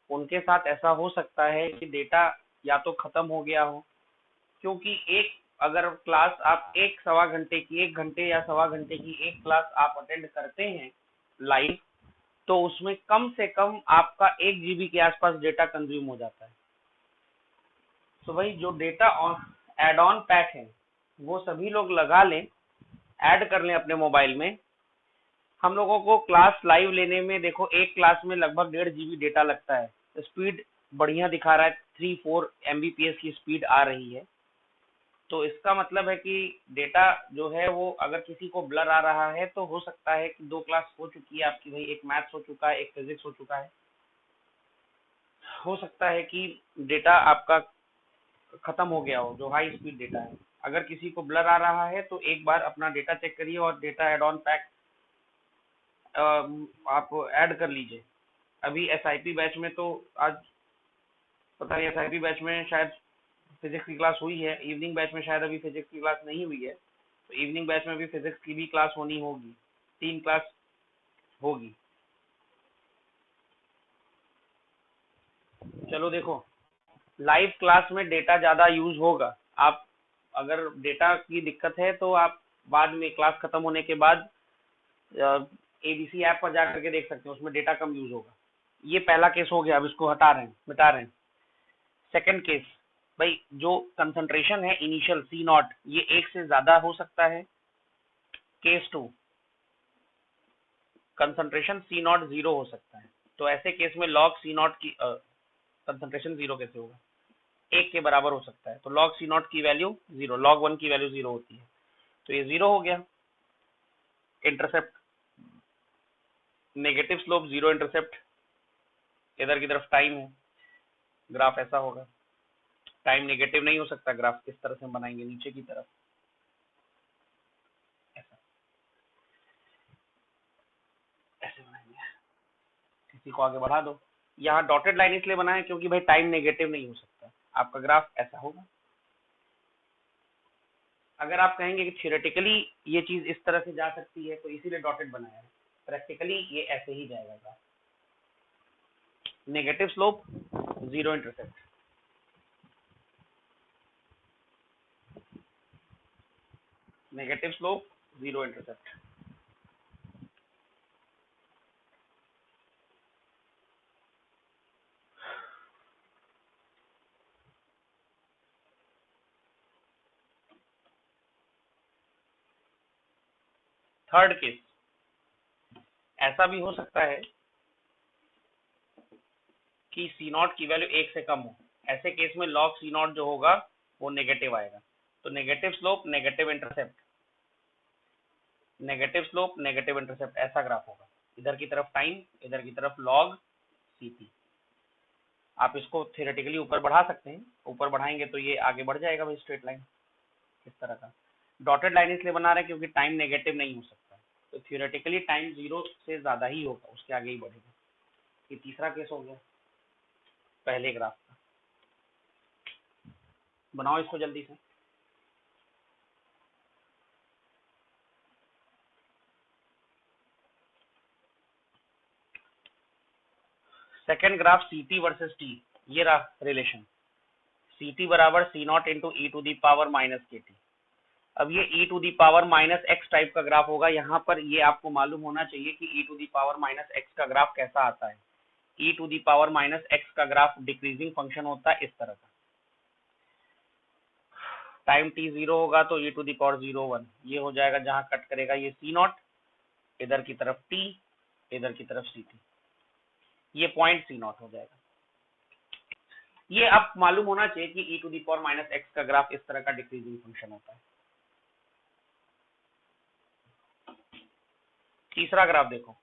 उनके साथ ऐसा हो सकता है कि डेटा या तो खत्म हो गया हो, क्योंकि एक अगर क्लास आप एक सवा घंटे की, 1 घंटे या सवा घंटे की एक क्लास आप अटेंड करते हैं लाइव, तो उसमें कम से कम आपका 1 GB के आसपास डेटा कंज्यूम हो जाता है। तो भाई जो डेटा एड ऑन पैक है वो सभी लोग लगा लें, ऐड कर लें अपने मोबाइल में। हम लोगों को क्लास लाइव लेने में देखो एक क्लास में लगभग 1.5 GB डेटा लगता है, स्पीड बढ़िया दिखा रहा है, 3-4 MBPS की स्पीड आ रही है। तो इसका मतलब है कि डेटा जो है वो अगर किसी को ब्लर आ रहा है तो हो सकता है कि 2 क्लास हो चुकी है आपकी, भाई एक मैथ्स हो चुका है, एक फिजिक्स हो चुका है, हो सकता है कि डेटा आपका खत्म हो गया हो, जो हाई स्पीड डेटा है। अगर किसी को ब्लर आ रहा है तो एक बार अपना डेटा चेक करिए और डेटा एड ऑन पैक आप ऐड कर लीजिए। अभी एसआईपी बैच में तो आज पता नहीं, एसआईपी बैच में शायद फिजिक्स की क्लास हुई है, इवनिंग बैच में शायद अभी फिजिक्स की क्लास नहीं हुई है, तो इवनिंग बैच में भी फिजिक्स की भी क्लास होनी होगी, 3 क्लास होगी। चलो देखो, लाइव क्लास में डेटा ज्यादा यूज होगा। आप अगर डेटा की दिक्कत है तो आप बाद में क्लास खत्म होने के बाद एबीसी ऐप पर जा करके देख सकते हैं, उसमें डेटा कम यूज होगा। ये पहला केस हो गया, अब इसको हटा रहे हैं, मिटा रहे हैं। सेकंड केस, भाई जो कंसंट्रेशन है इनिशियल सी नॉट ये 1 से ज्यादा हो सकता है। केस 2 कंसंट्रेशन सी नॉट 0 हो सकता है। तो ऐसे केस में लॉग सी नॉट की कंसंट्रेशन 0 कैसे होगा, 1 के बराबर हो सकता है। तो log C नॉट की वैल्यू 0, log 1 की वैल्यू 0 होती है, तो ये 0 हो गया। इंटरसेप्ट नेगेटिव स्लोप 0 इंटरसेप्ट, इधर की तरफ टाइम है, ग्राफ ऐसा होगा। टाइम नेगेटिव नहीं हो सकता, ग्राफ किस तरह से हम बनाएंगे, नीचे की तरफ ऐसा, ऐसे बनाएंगे। किसी को आगे बढ़ा दो। यहाँ डॉटेड लाइन इसलिए बना है क्योंकि भाई टाइम नेगेटिव नहीं हो सकता, आपका ग्राफ ऐसा होगा। अगर आप कहेंगे कि थियोरेटिकली ये चीज इस तरह से जा सकती है तो इसीलिए डॉटेड बनाया है, प्रैक्टिकली ये ऐसे ही जाएगा graph. Negative slope 0 intercept, negative slope 0 intercept. Third case ऐसा भी हो सकता है कि सी नॉट की वैल्यू 1 से कम हो। ऐसे केस में log सी नॉट जो होगा वो नेगेटिव आएगा। तो negative slope negative intercept, negative slope negative intercept, ऐसा ग्राफ होगा। इधर की तरफ टाइम, इधर की तरफ log Cp। आप इसको थियोरेटिकली ऊपर बढ़ा सकते हैं, ऊपर बढ़ाएंगे तो ये आगे बढ़ जाएगा भाई स्ट्रेट लाइन इस तरह का। डॉटेड लाइन इसलिए बना रहे हैं क्योंकि टाइम नेगेटिव नहीं हो सकता, तो थियोरेटिकली टाइम 0 से ज्यादा ही होगा, उसके आगे ही बढ़ेगा। ये तीसरा केस हो गया पहले ग्राफ का। बनाओ इसको जल्दी से। Second graph Cp versus T, ये रहा रिलेशन, Ct बराबर C naught into E to the power minus KT। अब ये e to the power minus X type का ग्राफ होगा। यहाँ पर ये आपको मालूम होना चाहिए कि e to the power minus X का ग्राफ कैसा आता है। e to the power minus X का ग्राफ डिक्रीजिंग फंक्शन होता है इस तरह का। टाइम t 0 होगा तो e टू दी पावर 0 1 ये हो जाएगा, जहां कट करेगा ये C नॉट, इधर की तरफ t, इधर की तरफ Ct, ये पॉइंट C नॉट हो जाएगा। ये आप मालूम होना चाहिए कि e to the power minus X का ग्राफ इस तरह का डिक्रीजिंग फंक्शन होता है। तीसरा ग्राफ देखो,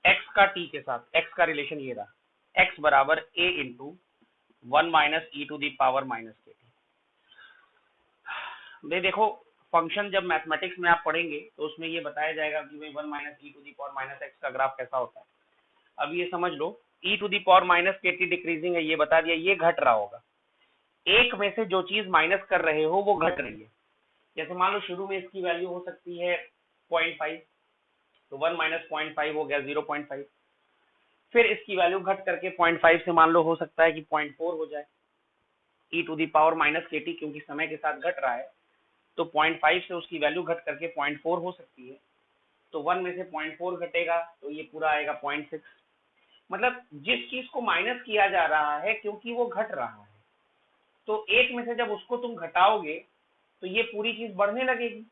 x का t के साथ, x का रिलेशन ये रहा, x बराबर a into 1 minus E to the power minus KT। देखो फंक्शन जब मैथमेटिक्स में आप पढ़ेंगे तो उसमें ये बताया जाएगा कि भाई 1 minus E to the power minus X का ग्राफ कैसा होता है। अब ये समझ लो e to the power minus KT decreasing है, ये बता दिया, ये घट रहा होगा। एक में से जो चीज माइनस कर रहे हो वो घट रही है। जैसे मान लो शुरू में इसकी वैल्यू हो सकती है 0.5, तो 1 माइनस 0.5 हो गया 0.5। फिर इसकी वैल्यू घट करके 0.5 से मान लो हो सकता है कि 0.4 हो जाए। e to the power minus KT क्योंकि समय के साथ घट रहा है, तो 0.5 से उसकी वैल्यू घट करके 0.4 हो सकती है। तो 1 में से 0.4 घटेगा तो ये पूरा आएगा 0.6। मतलब जिस चीज को माइनस किया जा रहा है क्योंकि वो घट रहा है, तो एक में से जब उसको तुम घटाओगे तो ये पूरी चीज बढ़ने लगेगी।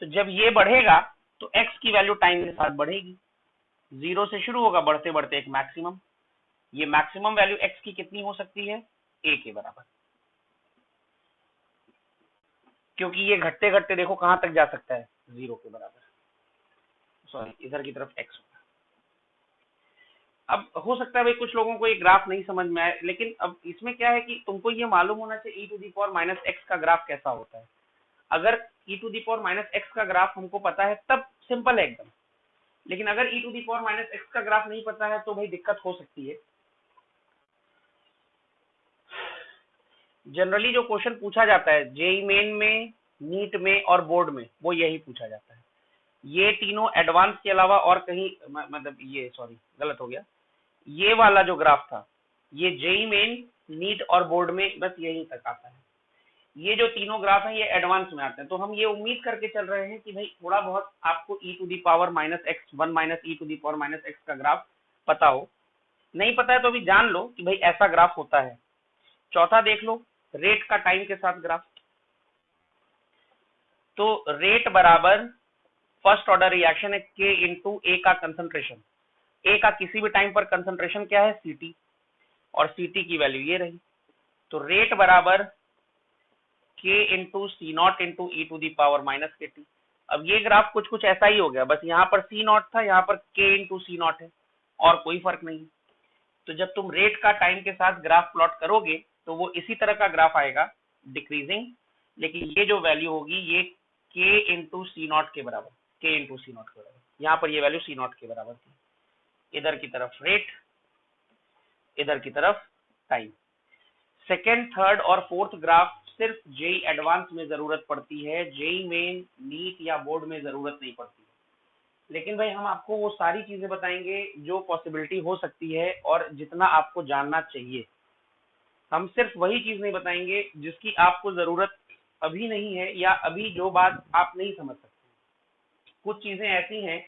तो जब ये बढ़ेगा तो x की वैल्यू टाइम के साथ बढ़ेगी, 0 से शुरू होगा बढ़ते बढ़ते एक मैक्सिमम। ये मैक्सिमम वैल्यू x की कितनी हो सकती है, a के बराबर, क्योंकि ये घटते घटते देखो कहां तक जा सकता है, 0 के बराबर। सॉरी इधर की तरफ x होगा। अब हो सकता है भाई कुछ लोगों को ये ग्राफ नहीं समझ में आए, लेकिन अब इसमें क्या है कि तुमको ये मालूम होना चाहिए e to the power minus X का ग्राफ कैसा होता है। अगर e to the power minus X का ग्राफ हमको पता है तब सिंपल है एकदम, लेकिन अगर e to the power minus X का ग्राफ नहीं पता है तो भाई दिक्कत हो सकती है। जनरली जो क्वेश्चन पूछा जाता है जेई मेन में, नीट में और बोर्ड में, वो यही पूछा जाता है। ये तीनों एडवांस के अलावा और कहीं मतलब ये सॉरी गलत हो गया, ये वाला जो ग्राफ था ये जेई मेन, नीट और बोर्ड में बस यही तक आता है। ये जो तीनों ग्राफ हैं ये एडवांस में आते हैं। तो हम ये उम्मीद करके चल रहे हैं कि भाई थोड़ा बहुत आपको e to the power minus X, 1 minus E to the power minus X का ग्राफ पता हो। नहीं पता है तो अभी जान लो कि भाई ऐसा ग्राफ होता है। चौथा देख लो, रेट का टाइम के साथ ग्राफ। तो रेट बराबर फर्स्ट ऑर्डर रिएक्शन है के इंटू ए का कंसंट्रेशन। ए का किसी भी टाइम पर कंसंट्रेशन क्या है, सीटी, और सीटी की वैल्यू ये रही। तो रेट बराबर K into C naught into E to the power minus K T. अब ये ग्राफ कुछ ऐसा ही हो गया, बस यहाँ पर सी नॉट था, यहाँ पर के इंटू सी नॉट है, और कोई फर्क नहीं। तो जब तुम रेट का टाइम के साथ ग्राफ प्लॉट करोगे तो वो इसी तरह का ग्राफ आएगा, डिक्रीजिंग, लेकिन ये जो वैल्यू होगी ये के इंटू सी नॉट के बराबर, के इंटू सी नॉट के बराबर। यहाँ पर ये वैल्यू सी नॉट के बराबर थी। इधर की तरफ रेट, इधर की तरफ टाइम। सेकेंड, थर्ड और फोर्थ ग्राफ सिर्फ जेई एडवांस में जरूरत पड़ती है, जेई में, नीट या बोर्ड में जरूरत नहीं पड़ती। लेकिन भाई हम आपको वो सारी चीजें बताएंगे जो पॉसिबिलिटी हो सकती है और जितना आपको जानना चाहिए। हम सिर्फ वही चीज नहीं बताएंगे जिसकी आपको जरूरत अभी नहीं है या अभी जो बात आप नहीं समझ सकते। कुछ चीजें ऐसी हैं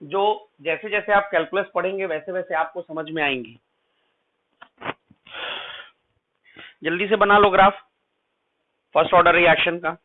जो जैसे जैसे आप कैलकुलस पढ़ेंगे वैसे वैसे आपको समझ में आएंगी। जल्दी से बना लो ग्राफ फर्स्ट ऑर्डर रिएक्शन का।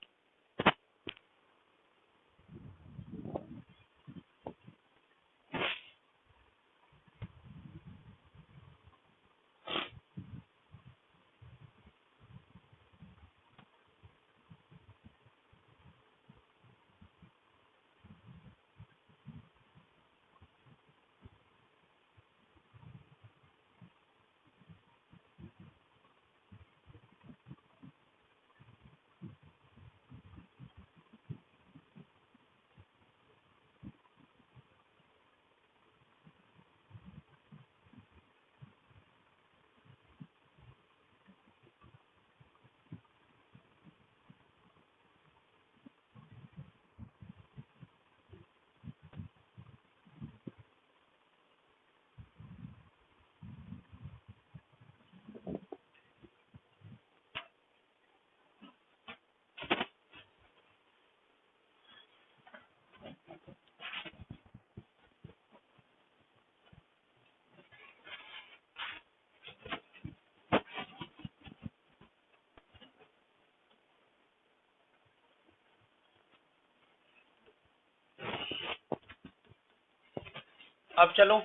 अब चलो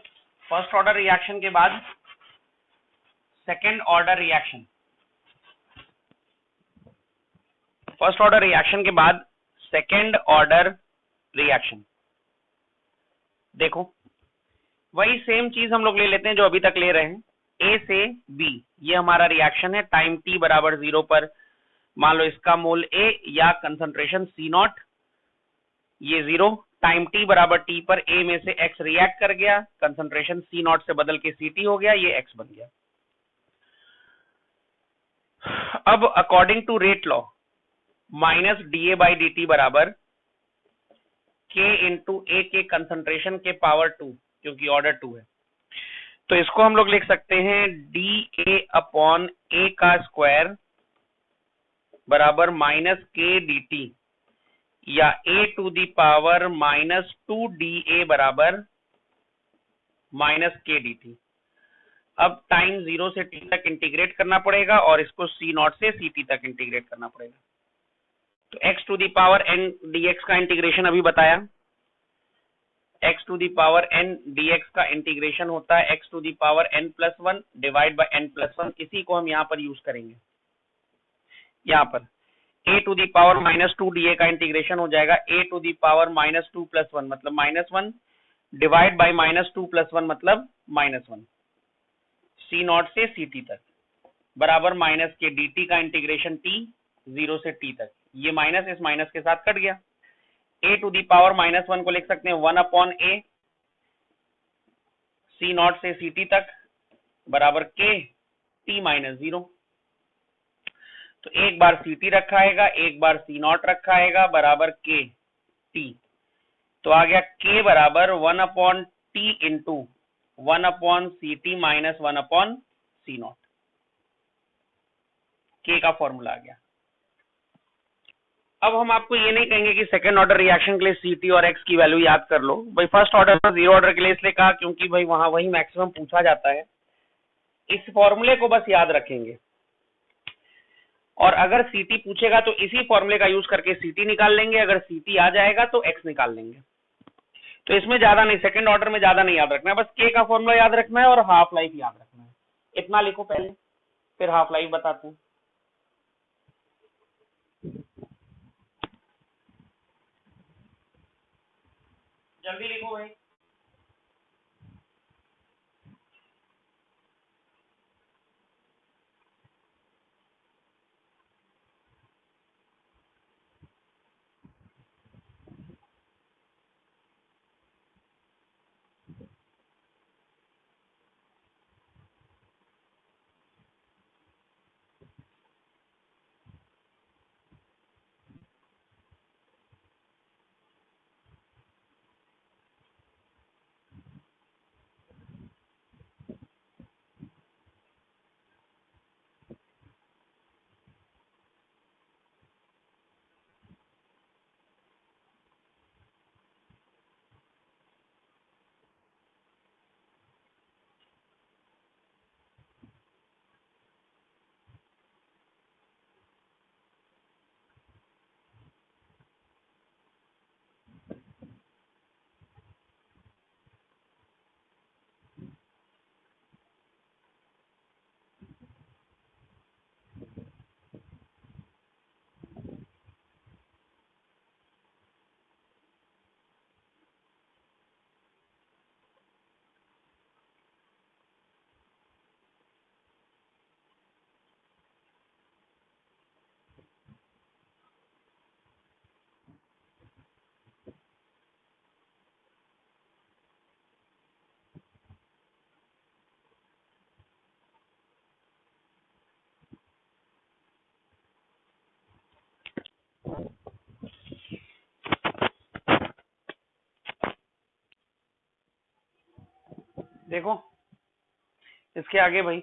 फर्स्ट ऑर्डर रिएक्शन के बाद second order reaction. First order reaction के बाद सेकेंड ऑर्डर रिएक्शन। देखो वही सेम चीज हम लोग ले लेते हैं जो अभी तक ले रहे हैं, ए से बी। ये हमारा रिएक्शन है टाइम टी बराबर 0 पर। मान लो इसका मोल ए या कंसंट्रेशन सी नॉट, ये 0। टाइम टी बराबर टी पर ए में से एक्स रिएक्ट कर गया, कंसंट्रेशन सी नॉट से बदल के सी टी हो गया, ये एक्स बन गया। अब according to rate law minus D A by D T बराबर के इंटू ए के कंसंट्रेशन के पावर 2, क्योंकि ऑर्डर 2 है। तो इसको हम लोग लिख सकते हैं डी ए अपॉन ए का स्क्वायर बराबर माइनस के डी टी, या a to the power minus 2 D A बराबर माइनस के डी टी। अब टाइम 0 से t तक इंटीग्रेट करना पड़ेगा और इसको c नॉट से ct तक इंटीग्रेट करना पड़ेगा। तो x to the power n dx का इंटीग्रेशन अभी बताया, x to the power n dx का इंटीग्रेशन होता है x to the power n plus 1 divide by n plus 1। इसी को हम यहाँ पर यूज करेंगे। यहाँ पर a to the power minus 2 D A का इंटीग्रेशन हो जाएगा a to the power minus 2 plus 1 मतलब minus 1 divide by minus 2 plus 1 मतलब माइनस 1, सी नॉट से सी टी तक बराबर माइनस के डी टी का इंटीग्रेशन t 0 से t तक। ये माइनस इस माइनस के साथ कट गया। a to the power minus 1 को लिख सकते हैं 1 अपॉन a सी नॉट से सी टी तक बराबर के t माइनस 0। तो एक बार सी टी रखा आएगा, एक बार सी नॉट रखा आएगा बराबर के टी। तो आ गया के बराबर 1 upon T into 1 upon C T minus 1 upon C naught. K का फॉर्मूला आ गया। अब हम आपको ये नहीं कहेंगे कि सेकंड ऑर्डर रिएक्शन के लिए सी टी और एक्स की वैल्यू याद कर लो। भाई फर्स्ट ऑर्डर में 0 ऑर्डर के लिए इसलिए कहा क्योंकि भाई वहां वही मैक्सिमम पूछा जाता है। इस फॉर्मूले को बस याद रखेंगे। और अगर सीटी पूछेगा तो इसी फॉर्मूले का यूज करके सीटी निकाल लेंगे, अगर सीटी आ जाएगा तो एक्स निकाल लेंगे। तो इसमें ज्यादा नहीं, सेकंड ऑर्डर में ज्यादा नहीं याद रखना है, बस के का फॉर्मूला याद रखना है और हाफ लाइफ याद रखना है, इतना लिखो पहले, फिर हाफ लाइफ बताते हैं। जल्दी लिखो भाई। देखो इसके आगे भाई,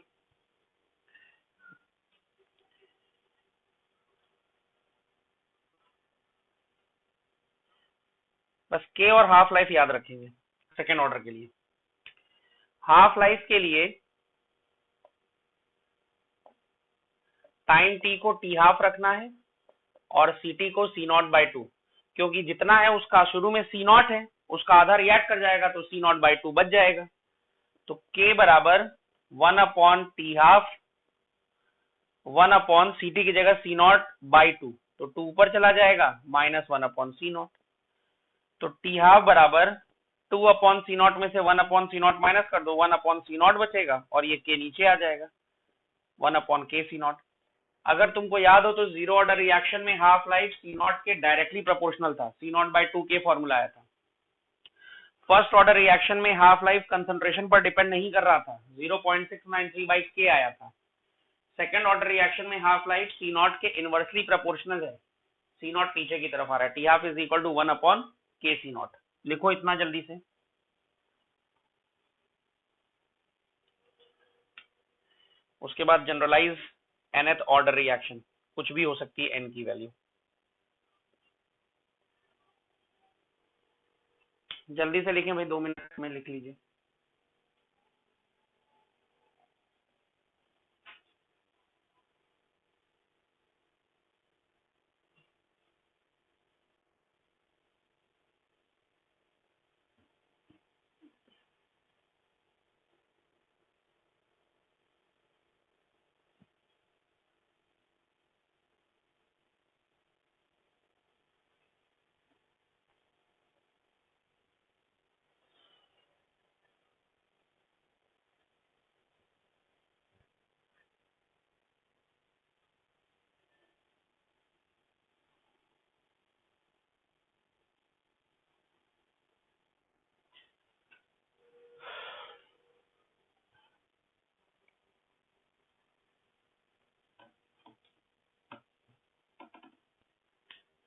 बस के और हाफ लाइफ याद रखेंगे सेकेंड ऑर्डर के लिए। हाफ लाइफ के लिए टाइम टी को टी हाफ रखना है और सी को सी नॉट बाई टू, क्योंकि जितना है उसका शुरू में सी नॉट है, उसका आधा रिएक्ट कर जाएगा तो सी नॉट बाई टू बच जाएगा। तो के बराबर 1 upon T half 1 upon C T की जगह सी नॉट बाई टू, तो टू ऊपर चला जाएगा -1 अपॉन सी नॉट। तो टी हाफ बराबर 2 अपॉन सी नॉट में से 1 अपॉन सी नॉट माइनस कर दो, 1 अपॉन सी नॉट बचेगा और ये के नीचे आ जाएगा 1 अपॉन के सी नॉट। अगर तुमको याद हो तो जीरो ऑर्डर रिएक्शन में हाफ लाइफ सी नॉट के डायरेक्टली प्रोपोर्शनल था, सी नॉट बाई टू के फॉर्मूला आया था। फर्स्ट ऑर्डर रिएक्शन में हाफ लाइफ कंसंट्रेशन पर डिपेंड नहीं कर रहा था, 0.693 बाई के आया था। सेकंड ऑर्डर रिएक्शन में हाफ लाइफ सी नॉट के इनवर्सली प्रोपोर्शनल है, सी नॉट नीचे की तरफ आ रहा है, T half is equal to 1 upon के सी नॉट। लिखो इतना जल्दी से। उसके बाद जनरलाइज nth ऑर्डर रिएक्शन, कुछ भी हो सकती है n की वैल्यू, जल्दी से लिखें भाई, 2 मिनट में लिख लीजिए।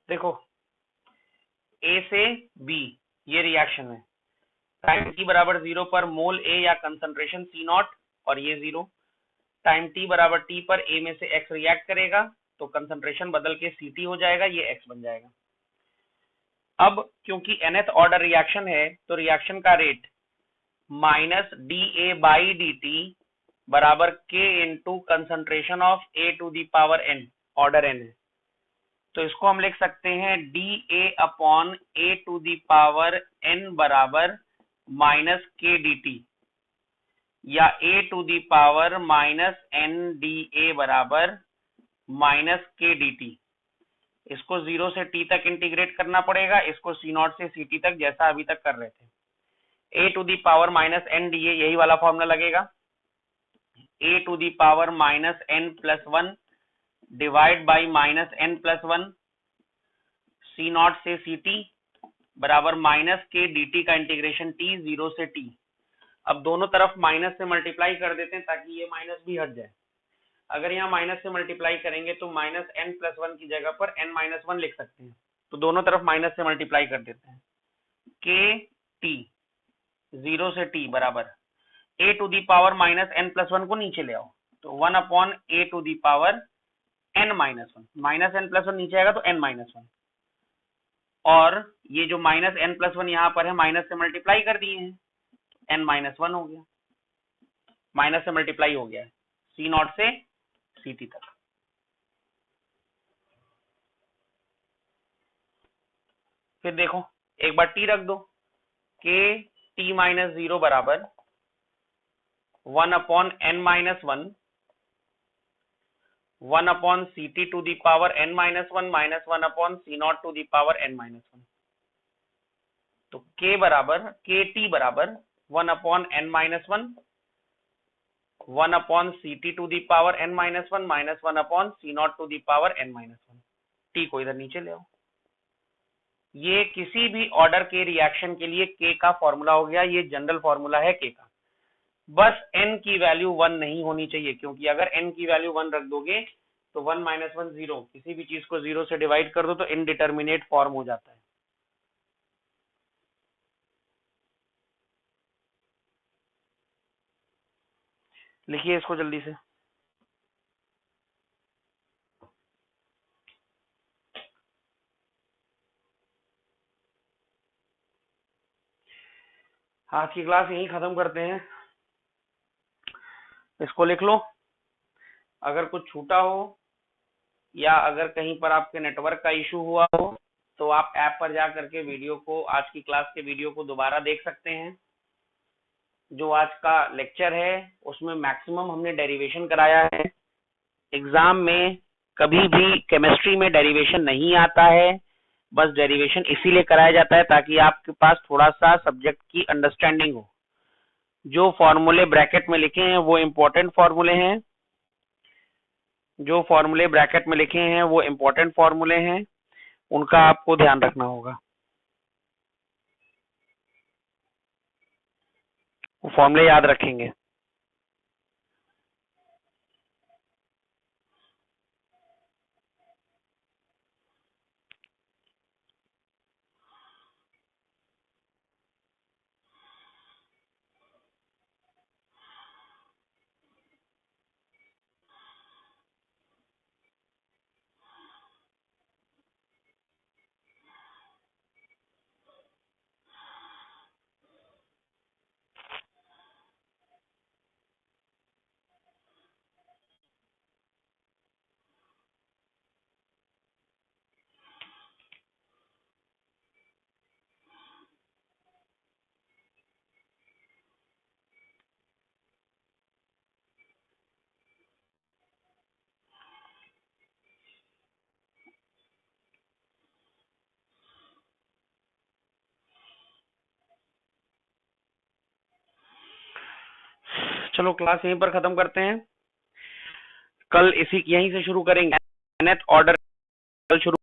देखो ए से बी ये रिएक्शन है, टाइम टी बराबर 0 पर मोल ए या कंसंट्रेशन सी नॉट और ये 0, टाइम टी बराबर टी पर ए में से एक्स रिएक्ट करेगा तो कंसंट्रेशन बदल के सी टी हो जाएगा, ये एक्स बन जाएगा। अब क्योंकि nth ऑर्डर रिएक्शन है तो रिएक्शन का rate minus D A by D T बराबर K into concentration of A to the power N, order n है, तो इसको हम लिख सकते हैं dA upon a to the power n बराबर माइनस k dt, या a to the power minus n dA बराबर माइनस k dt। इसको 0 से t तक इंटीग्रेट करना पड़ेगा, इसको c0 से ct तक जैसा अभी तक कर रहे थे। a to the power minus n dA यही वाला फॉर्मूला लगेगा, a to the power minus n plus 1 divide by minus n plus 1 c0 से ct बराबर माइनस k dt का इंटीग्रेशन t 0 से t। अब दोनों तरफ माइनस से मल्टीप्लाई कर देते हैं ताकि ये माइनस भी हट जाए। अगर यहाँ माइनस से मल्टीप्लाई करेंगे तो माइनस n प्लस 1 की जगह पर n माइनस 1 लिख सकते हैं, तो दोनों तरफ माइनस से मल्टीप्लाई कर देते हैं। k t 0 से t बराबर a to the power minus n plus 1 को नीचे ले आओ, तो 1 upon a to the power n minus 1, minus n plus 1 नीचे आएगा तो n माइनस 1, और ये जो माइनस n प्लस 1 यहाँ पर है माइनस से मल्टीप्लाई कर दिए हैं, n माइनस 1 हो गया, माइनस से मल्टीप्लाई हो गया है c0 से ct तक। फिर देखो एक बार t रख दो, k t माइनस 0 बराबर 1 upon n minus 1, 1 upon ct to the power n minus 1 minus 1 upon c0 to the power n minus 1। तो k बराबर kt बराबर 1 upon n minus 1, 1 upon ct to the power n minus 1 minus 1 upon c0 to the power n minus 1। t को इधर नीचे ले आओ। ये किसी भी ऑर्डर के रिएक्शन के लिए k का फॉर्मूला हो गया, ये जनरल फॉर्मूला है k का। बस n की वैल्यू 1 नहीं होनी चाहिए, क्योंकि अगर n की वैल्यू 1 रख दोगे तो 1 माइनस 1 0, किसी भी चीज को 0 से डिवाइड कर दो तो इनडिटर्मिनेट फॉर्म हो जाता है। लिखिए इसको जल्दी से। आज की क्लास यहीं खत्म करते हैं, इसको लिख लो। अगर कुछ छूटा हो या अगर कहीं पर आपके नेटवर्क का इशू हुआ हो तो आप ऐप पर जा करके वीडियो को, आज की क्लास के वीडियो को दोबारा देख सकते हैं। जो आज का लेक्चर है उसमें मैक्सिमम हमने डेरिवेशन कराया है। एग्जाम में कभी भी केमिस्ट्री में डेरिवेशन नहीं आता है, बस डेरिवेशन इसीलिए कराया जाता है ताकि आपके पास थोड़ा सा सब्जेक्ट की अंडरस्टैंडिंग हो। जो फॉर्मूले ब्रैकेट में लिखे हैं वो इम्पोर्टेंट फॉर्मूले हैं, जो फॉर्मूले ब्रैकेट में लिखे हैं वो इम्पोर्टेंट फॉर्मूले हैं, उनका आपको ध्यान रखना होगा। वो फॉर्मूले याद रखेंगे। चलो क्लास यहीं पर खत्म करते हैं, कल इसी यहीं से शुरू करेंगे। nth ऑर्डर कल शुरू